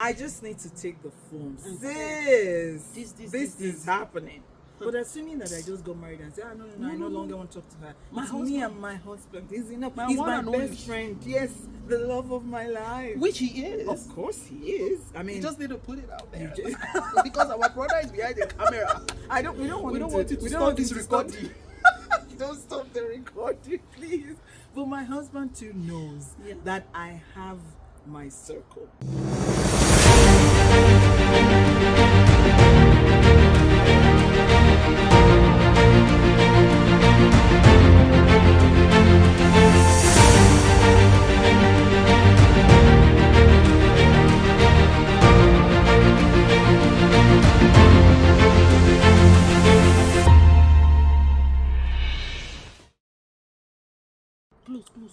I just need to take the phone. This is happening. But assuming that I just got married and say, no, I no longer want to talk to her. It's me and my husband. He's enough. He's my best friend. Yes, the love of my life. Which he is. Of course he is. I mean, you just need to put it out there. Because our brother is behind the camera. We don't want you to stop this recording. Don't stop the recording, please. But my husband too knows that I have my circle.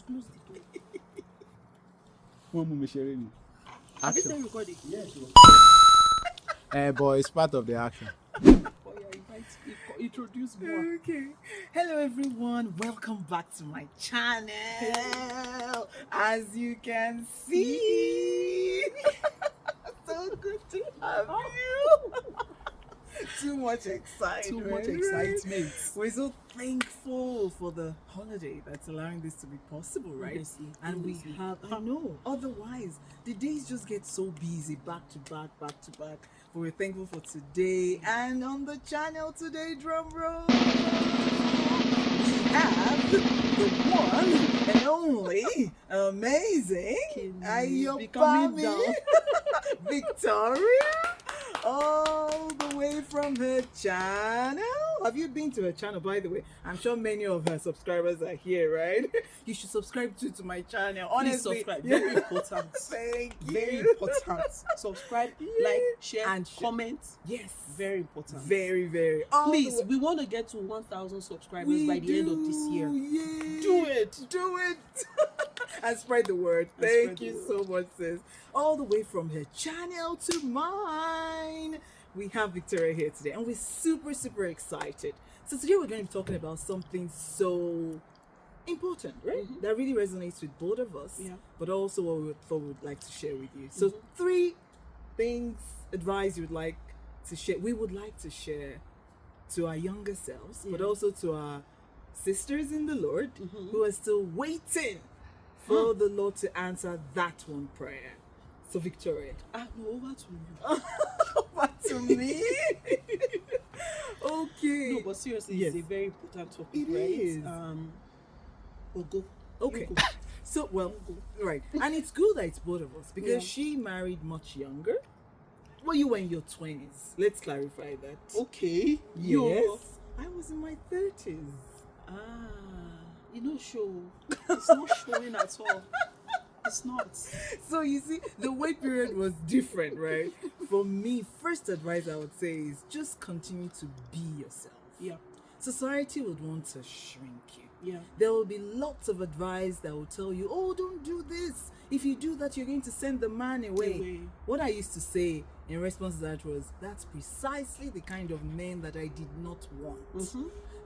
Close the door. One moment, sharing. Have you still recording? Yes. But it's part of the action. Introduce more. Okay. Hello everyone. Welcome back to my channel. As you can see, so good to have you. Too much excitement. We're so thankful for the holiday that's allowing this to be possible, right? And we have, I know, otherwise the days just get so busy, back to back. But we're thankful for today. And on the channel today, drum roll, we have the one and only amazing Ayopami Victoria. All the way from her channel. Have you been to her channel, by the way? I'm sure many of her subscribers are here, right? You should subscribe to my channel. Honestly, please subscribe. Very important. Thank you. Very important. Subscribe, like, share, and comment. Yes, very important. Very, very. Please, we want to get to 1,000 subscribers by the end of this year. Yay. Do it. And spread the word. Thank you so much, sis. All the way from her channel to mine, we have Victoria here today, and we're super excited. So today we're going to be talking about something so important, right? Mm-hmm. That really resonates with both of us, but also what we thought we'd like to share with you. So 3 things, advice you would like to share, we would like to share to our younger selves, but also to our sisters in the Lord who are still waiting for the Lord to answer that one prayer. So Victoria, no, over to you. Over to me. Okay. No, but seriously, it's a very important topic. It right? is. We'll go. Okay. So right, and it's good that it's both of us because she married much younger. Well, you were in your 20s. Let's clarify that. Okay. Yes. I was in my 30s. You know, it's not showing at all. It's not. So you see, the wait period was different, right? For me, first advice I would say is just continue to be yourself. Yeah. Society would want to shrink you. Yeah. There will be lots of advice that will tell you, oh, don't do this. If you do that, you're going to send the man away. What I used to say in response to that was, that's precisely the kind of men that I did not want.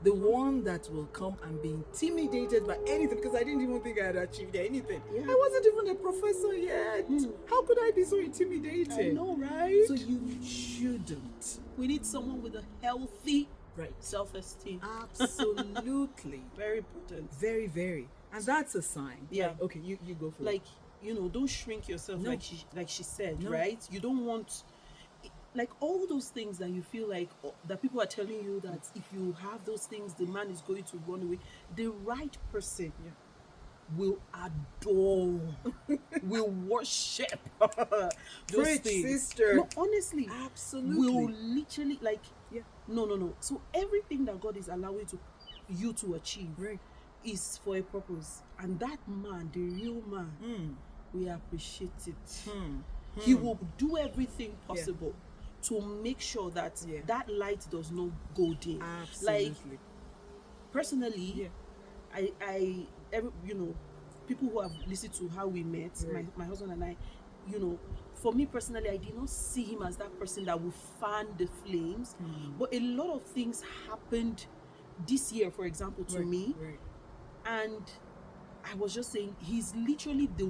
The one that will come and be intimidated by anything, because I didn't even think I had achieved anything. I wasn't even a professor yet. How could I be so intimidated? I know, right? So you shouldn't. We need someone with a healthy self-esteem. Absolutely. Very important. Very, very. And that's a sign. Yeah. Like, okay, you go for it. Like, don't shrink yourself like she said, right? You don't want, like, all those things that you feel like that people are telling you that if you have those things, the man is going to run away. The right person will adore, will worship those things. Sister. No, honestly, absolutely. Will literally no. So everything that God is allowing you to achieve is for a purpose, and that man, the real man, we appreciate it. He will do everything possible to make sure that that light does not go dim. Absolutely. Like, personally, people who have listened to how we met, my husband and I, for me personally, I did not see him as that person that would fan the flames. But a lot of things happened this year, for example, to me, and I was just saying, he's literally the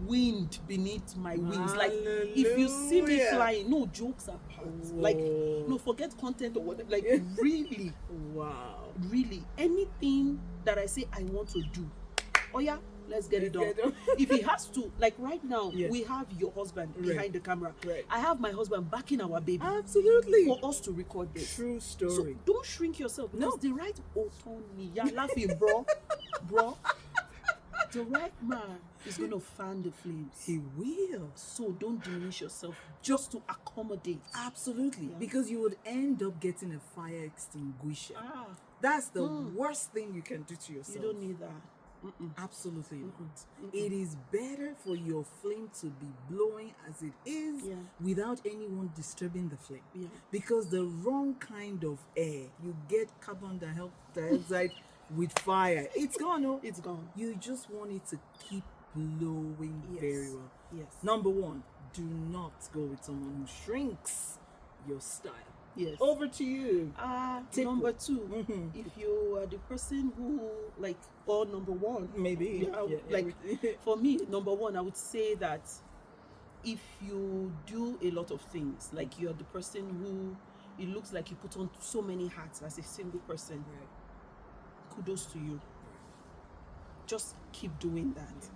wind beneath my wings. Like, if you see me Hallelujah. flying, no jokes apart. Like, no, forget content or whatever. Like, really, Wow. really, anything that I say I want to do, oh yeah, let's get it done. Get it done. If he has to, like right now, Yeah. we have your husband Right. behind the camera. Right. I have my husband backing our baby Absolutely. for us to record this. True So story. don't shrink yourself, because No. the right autonomy, yeah, laughing, bro, the right man is going to fan the flames. He will. So don't diminish yourself just to accommodate. Absolutely. Yeah. Because you would end up getting a fire extinguisher. Ah, That's the worst thing you can do to you yourself. don't need that. Absolutely not. It is better for your flame to be blowing as it is Yeah. without anyone disturbing the flame. Yeah. Because the wrong kind of air, you get carbon dioxide with fire. It's gone. Oh. It's gone. You just want it to keep blowing Yes. very well. Yes. Number one, do not go with someone who shrinks your style. Yes. Over to you. Take Number one. 2, if you are the person who, like, or number 1, Maybe. like, for me, number 1, I would say that if you do a lot of things, like you're the person who, it looks like you put on so many hats as a single person, kudos to you. Just keep doing that,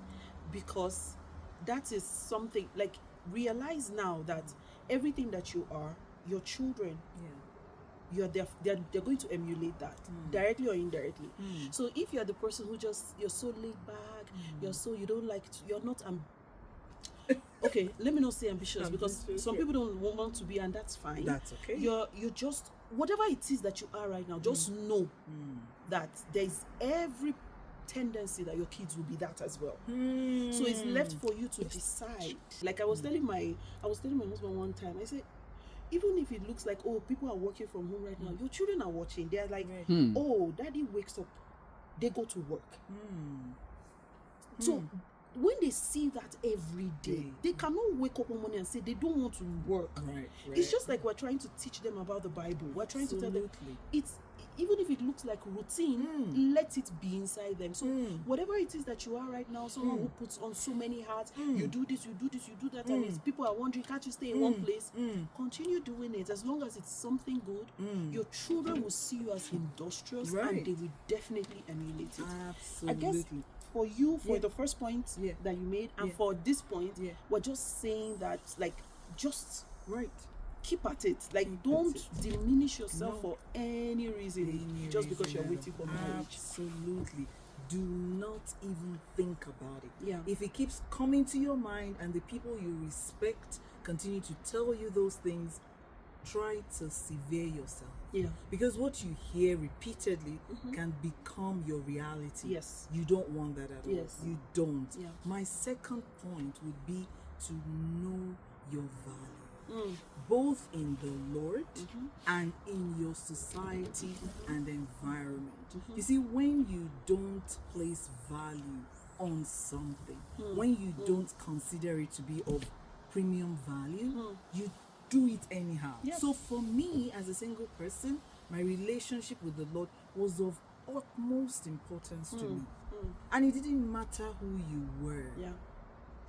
because that is something, like, realize now that everything that you are, your children, they're going to emulate that, directly or indirectly. So if you're the person who just, you're so laid back, you don't like to, you're not okay, let me not say ambitious, because some people don't want to be, and that's fine. That's okay. You're just, whatever it is that you are right now, just know that there's every tendency that your kids will be that as well. So it's left for you to decide. Like I was telling my husband one time, I said, even if it looks like, oh, people are working from home right now, your children are watching. They're like, oh, daddy wakes up, they go to work. So when they see that every day, they cannot wake up one morning and say they don't want to work. Right. It's just like we're trying to teach them about the Bible. We're trying to tell them, it's, even if it looks like routine, let it be inside them. So whatever it is that you are right now, someone who puts on so many hats, you do this, you do this, you do that, and it's, people are wondering, can't you stay in one place? Continue doing it. As long as it's something good, your children will see you as industrious, and they will definitely emulate it. Absolutely. I guess for you, for the first point that you made, and for this point, we're just saying that, like, just keep at it. Like, don't diminish yourself for any reason, just because you're waiting for marriage. Absolutely. Do not even think about it. Yeah. If it keeps coming to your mind and the people you respect continue to tell you those things, try to severe yourself. Yeah. Because what you hear repeatedly can become your reality. Yes. You don't want that at all. Yes. You don't. Yeah. My second point would be to know your value. Both in the Lord and in your society and environment. You see, when you don't place value on something, when you don't consider it to be of premium value, you do it anyhow. Yep. So for me, as a single person, my relationship with the Lord was of utmost importance to me. And it didn't matter who you were. Yeah.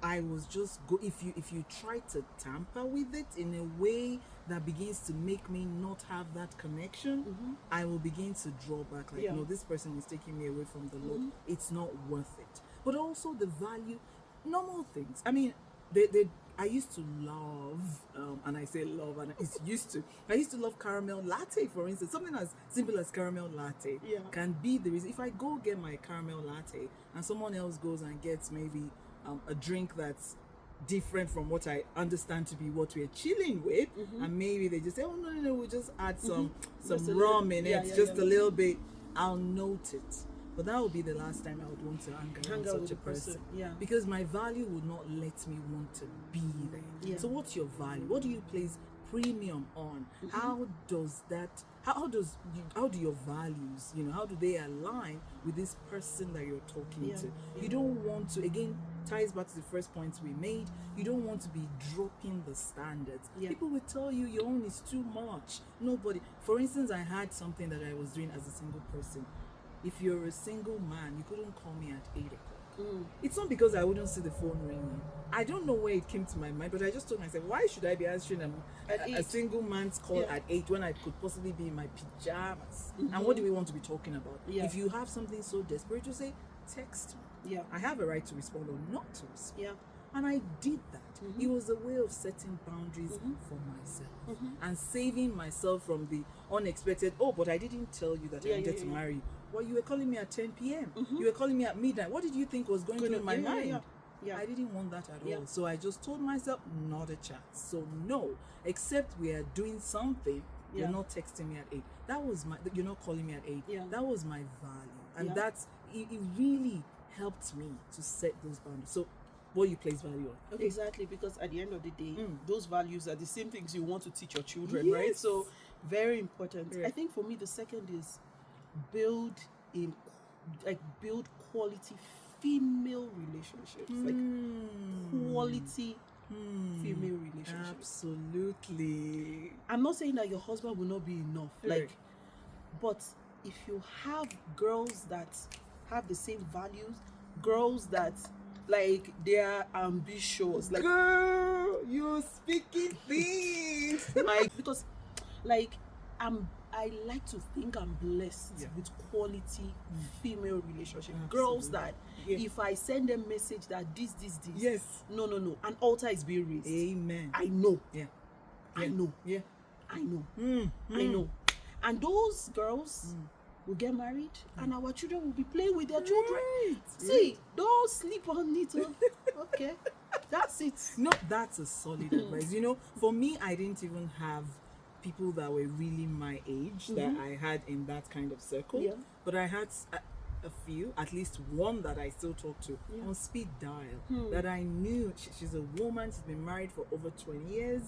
I was just if you try to tamper with it in a way that begins to make me not have that connection, I will begin to draw back, like, no, this person is taking me away from the Lord. It's not worth it. But also the value, normal things. I mean, I used to love, and I say love, and it's used to. I used to love caramel latte, for instance. Something as simple as caramel latte can be the reason. If I go get my caramel latte and someone else goes and gets maybe a drink that's different from what I understand to be what we're chilling with, and maybe they just say, oh no, we'll just add some rum in it, just a little bit, I'll note it. But that would be the last time I would want to hang around such a person. Because my value would not let me want to be there. So what's your value? What do you place premium on? How do your values, how do they align with this person that you're talking to? You don't want to, again, ties back to the first points we made, you don't want to be dropping the standards. People will tell you your own is too much. Nobody, for instance, I had something that I was doing as a single person. If you're a single man, you couldn't call me at 8 o'clock. It's not because I wouldn't see the phone ringing. I don't know where it came to my mind, but I just told myself, why should I be answering a single man's call at 8 when I could possibly be in my pajamas? And what do we want to be talking about? If you have something so desperate to say, text me. I have a right to respond or not to respond. And I did that. It was a way of setting boundaries for myself and saving myself from the unexpected, oh, but I didn't tell you that I wanted to marry you. Well, you were calling me at 10 p.m. You were calling me at midnight. What did you think was going through in my mind? I didn't want that at all. So I just told myself, not a chance. So no, except we are doing something, you're not texting me at 8. That was you're not calling me at 8. That was my value. And it really helped me to set those boundaries. So what you place value on. Okay. Exactly, because at the end of the day, those values are the same things you want to teach your children, right? So very important. I think for me, the second is build quality female relationships, like quality female relationships. Absolutely. I'm not saying that your husband will not be enough, but if you have girls that have the same values, girls that like they are ambitious, like girl, you're speaking things. Because like I like to think I'm blessed with quality female relationship. Girls that if I send them message that this, no, an altar is being raised. Amen. I know. I know. I know. And those girls will get married and our children will be playing with their children. See, don't sleep on it. Okay. That's it. No, that's a solid advice. You know, for me, I didn't even have people that were really my age that I had in that kind of circle. But I had a few, at least one that I still talk to on speed dial, that I knew she's a woman, she's been married for over 20 years.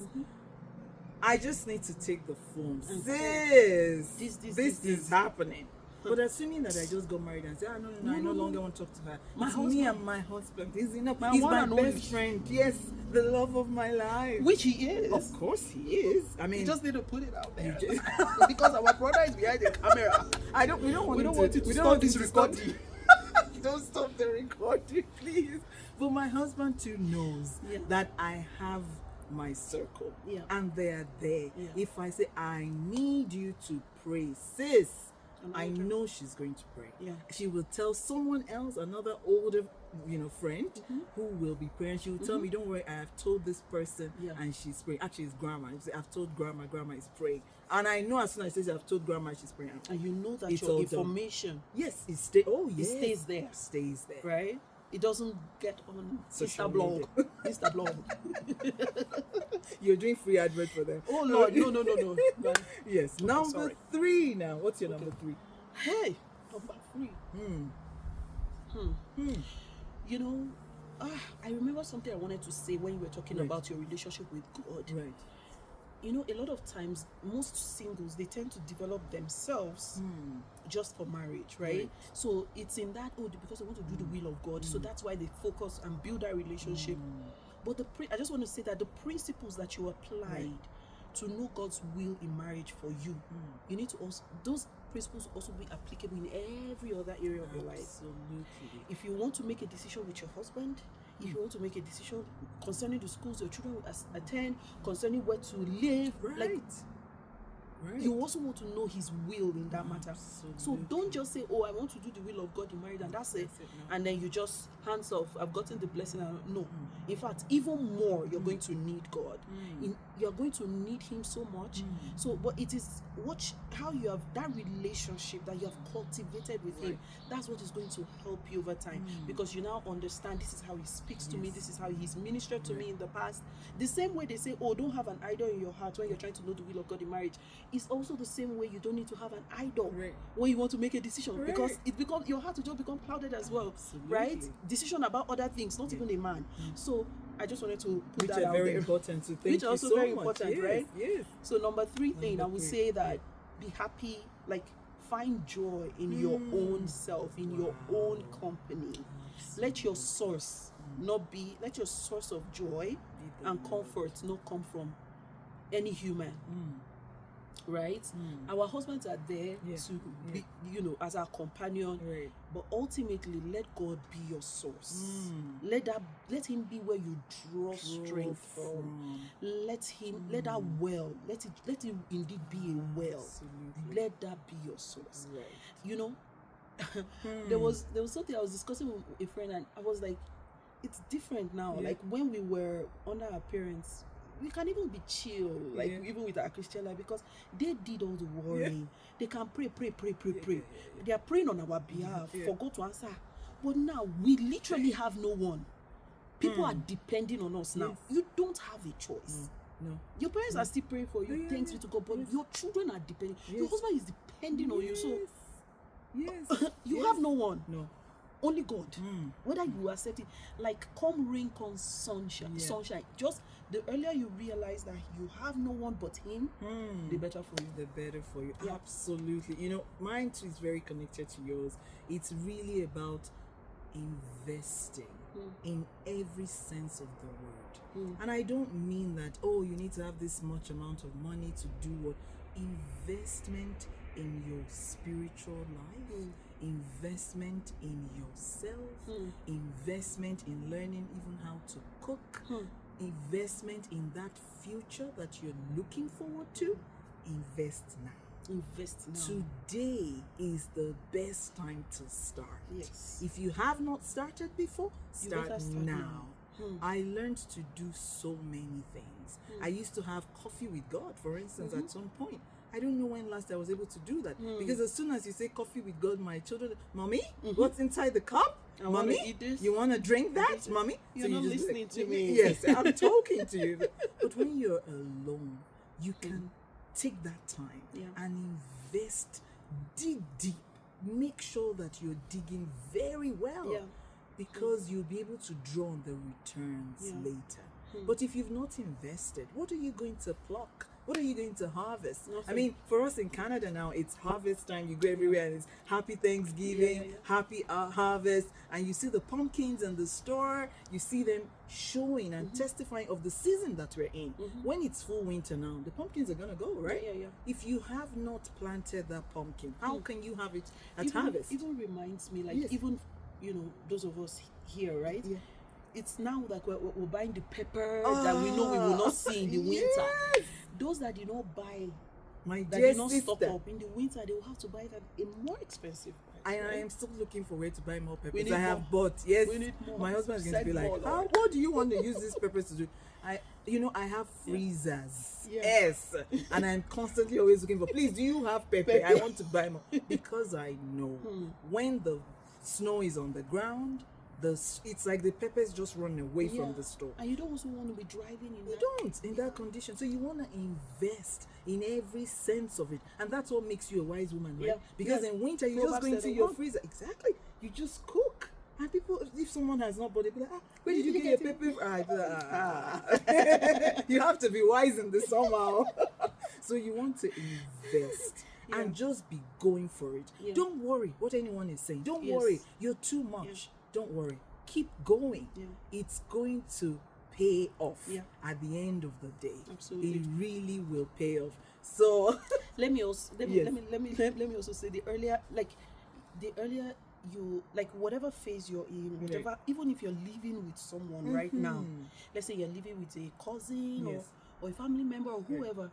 I just need to take the phone. Sis, this is happening. But assuming that I just got married and say, no, I no longer want to talk to her. It's me and my husband. He's enough. He's my best friend. Yes, the love of my life. Which he is. Of course he is. I mean, you just need to put it out there. Because our brother is behind the camera. We don't want you to stop this recording. Don't stop the recording, please. But my husband too knows that I have my circle and they're there. If I say I need you to pray, sis, I know she's going to pray. She will tell someone else, another older friend who will be praying. She will tell me, don't worry, I have told this person and she's praying. Actually, it's grandma. I've told grandma is praying. And I know as soon as I say I've told grandma she's praying. And you know that your information it stays there. Stays there. Right? It doesn't get on Insta blog. Insta blog. You're doing free advert for them. Oh Lord, no. Yes. Okay, number 3 now. What's your number 3? Hey, number 3. You know, I remember something I wanted to say when you were talking about your relationship with God. Right. You know, a lot of times, most singles, they tend to develop themselves just for marriage, right? So it's in that, because they want to do the will of God. So that's why they focus and build that relationship. But I just want to say that the principles that you applied to know God's will in marriage for you, you need to also, those principles also be applicable in every other area of your life. Absolutely. If you want to make a decision with your husband, if you want to make a decision concerning the schools your children will attend, concerning where to live, you also want to know his will in that matter. Absolutely. So don't just say, I want to do the will of God in marriage and that's it. And then you just hands off, I've gotten the blessing. No. In fact, even more, you're going to need God. You're going to need him so much. So, but it is how you have that relationship that you have cultivated with him. That's what is going to help you over time, because you now understand this is how he speaks to me. This is how he's ministered to me in the past. The same way they say, don't have an idol in your heart when you're trying to know the will of God in marriage. It's also the same way you don't need to have an idol when you want to make a decision, because your heart will just become clouded as well. Absolutely. Right? Decision about other things, not even a man. So I just wanted to put which that out very there. Important. So which are also so very much. important, right? Yes. So number 3 thing, I would say that be happy, like find joy in your own self, in your own company. Let your source let your source of joy and comfort not come from any human. right? Our husbands are there to be, as our companion, Right. but ultimately let God be your source. Let him be where you draw strength from. Let that well, let it indeed be a well. Absolutely. Let that be your source. Right. You know, there was something I was discussing with a friend, and I was like, it's different now. Yeah. Like when we were under our parents, we can even be chill, like even with our Christian life, because they did all the worrying. They can pray. They are praying on our behalf for God to answer. But now we literally have no one. People are depending on us now. You don't have a choice. No. Your parents are still praying for you. Thanks be to God. But your children are depending. Your husband is depending on you. So you have no one. No. Only God. Whether you accept it, like come rain, come sunshine. Just the earlier you realize that you have no one but Him, the better for you. The better for you. Yeah. Absolutely. You know, mine too is very connected to yours. It's really about investing in every sense of the word. And I don't mean that, oh, you need to have this much amount of money to do what. Investment in your spiritual life, investment in yourself, investment in learning even how to cook, investment in that future that you're looking forward to. Invest now. Invest now. Today is the best time to start. Yes. If you have not started before, You better start start now. I learned to do so many things. I used to have coffee with God, for instance, at some point. I don't know when last I was able to do that. Because as soon as you say coffee with God, my children, Mommy, what's inside the cup? I wanna Mommy, eat this. you want to drink that? Mommy? You're So not you just listening to me. Yes, I'm talking to you. But when you're alone, you can take that time and invest, dig deep. Make sure that you're digging very well. Yeah. Because you'll be able to draw on the returns later. But if you've not invested, what are you going to pluck? What are you going to harvest? Nothing. I mean, for us in Canada now, it's harvest time. You go everywhere and it's happy Thanksgiving, happy harvest, and you see the pumpkins in the store. You see them showing and testifying of the season that we're in. When it's full winter now, the pumpkins are going to go, right? Yeah. If you have not planted that pumpkin, how can you have it at harvest? Even reminds me, like even those of us here, right? Yeah. It's now like we're buying the pepper that we know we will not see in the winter. Yes. Those that did not buy, My that dear did not stock sister, up in the winter, they will have to buy it at a more expensive price. I right? am still looking for where to buy more peppers. need I have more. bought. Yes, We need more. my husband is going to be Send like, more, Lord. what do you want to use these peppers to do? I have freezers. Yeah. Yes, and I'm constantly always looking for. Please, do you have pepper? I want to buy more because I know when the snow is on the ground, it's like the peppers just run away from the store. And you don't also want to be driving in You that. don't in that condition. So you want to invest in every sense of it, and that's what makes you a wise woman, right? Yeah. Because Yeah. in winter you Proverbs just go into 7:1. your freezer. Exactly. You just cook, and people, if someone has not bought it, be like, where did you get your pepper? You have to be wise in this somehow. So you want to invest. Yeah. And just be going for it. Yeah. Don't worry what anyone is saying. Don't Yes. worry. You're too much. Don't worry. Keep going. Yeah. It's going to pay off at the end of the day. Absolutely. It really will pay off. So let me also let me also say the earlier you, like, whatever phase you're in, whatever, even if you're living with someone right now, let's say you're living with a cousin or a family member or whoever,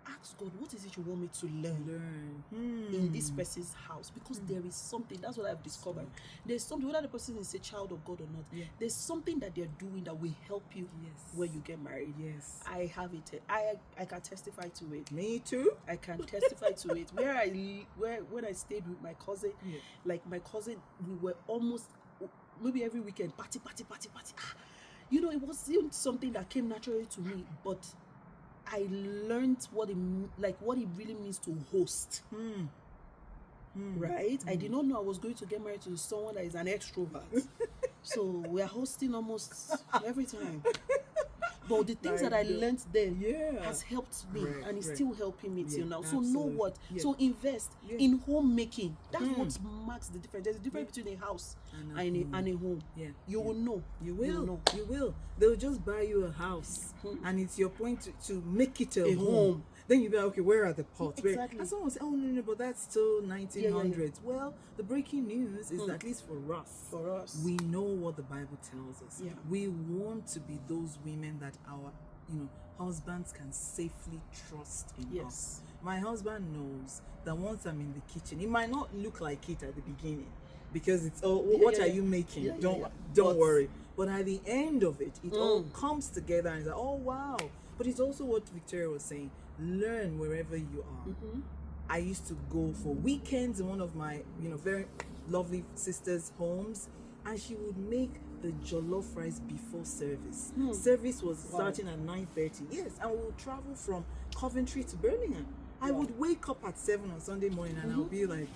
ask God, what is it you want me to learn in this person's house? Because there is something, that's what I've discovered. There's something, whether the person is a child of God or not, there's something that they're doing that will help you when you get married. Yes. I have it. I can testify to it. Me too. I can testify to it. When I stayed with my cousin, like my cousin, we were almost maybe every weekend party. It wasn't something that came naturally to me, but I learned what it really means to host. Right? I did not know I was going to get married to someone that is an extrovert. So we are hosting almost every time. But the things that I learned then has helped me, and it's still helping me till now. So know what? So invest in homemaking. That's what marks the difference. There's a difference between a house and a home. You will know. You will. They'll just buy you a house, and it's your point to make it a home. Then you'll be like, okay, where are the pots? Exactly. And someone will say, oh, no, but that's still 1900s. Well, the breaking news is that at least for us, we know what the Bible tells us. Yeah. We want to be those women that our, husbands can safely trust in us. My husband knows that once I'm in the kitchen, it might not look like it at the beginning because it's what are you making? Don't worry. But at the end of it, it all comes together and it's like, oh wow. But it's also what Victoria was saying. Learn wherever you are. I used to go for weekends in one of my, very lovely sister's homes, and she would make the jollof rice before service. Service was starting at 9:30. Yes, and we would travel from Coventry to Birmingham. I would wake up at 7 on Sunday morning and I would be like,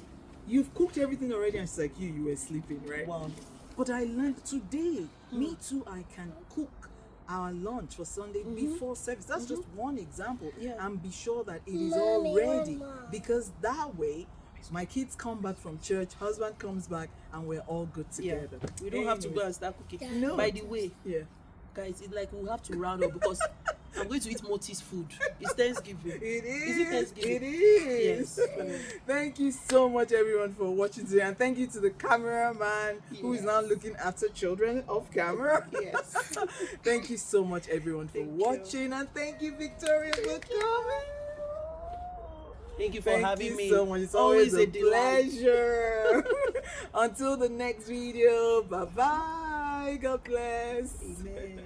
you've cooked everything already, and she's like, you were sleeping, right? Wow. But I learned today, me too, I can cook our lunch for Sunday before service. That's just one example. And be sure that it is all ready, because that way my kids come back from church, husband comes back, and we're all good together. We don't have to go and start cooking. No. By the way, guys, it's like we'll have to round up because I'm going to eat Moti's food. It's Thanksgiving. It is. Is it Thanksgiving? It is. Yes. Thank you so much, everyone, for watching today, and thank you to the cameraman who is now looking after children off camera. Yes. Thank you so much, everyone, for watching, and thank you, Victoria, for coming. Thank you for having me. Thank you so much. It's always a pleasure. Until the next video. Bye bye. God bless. Amen.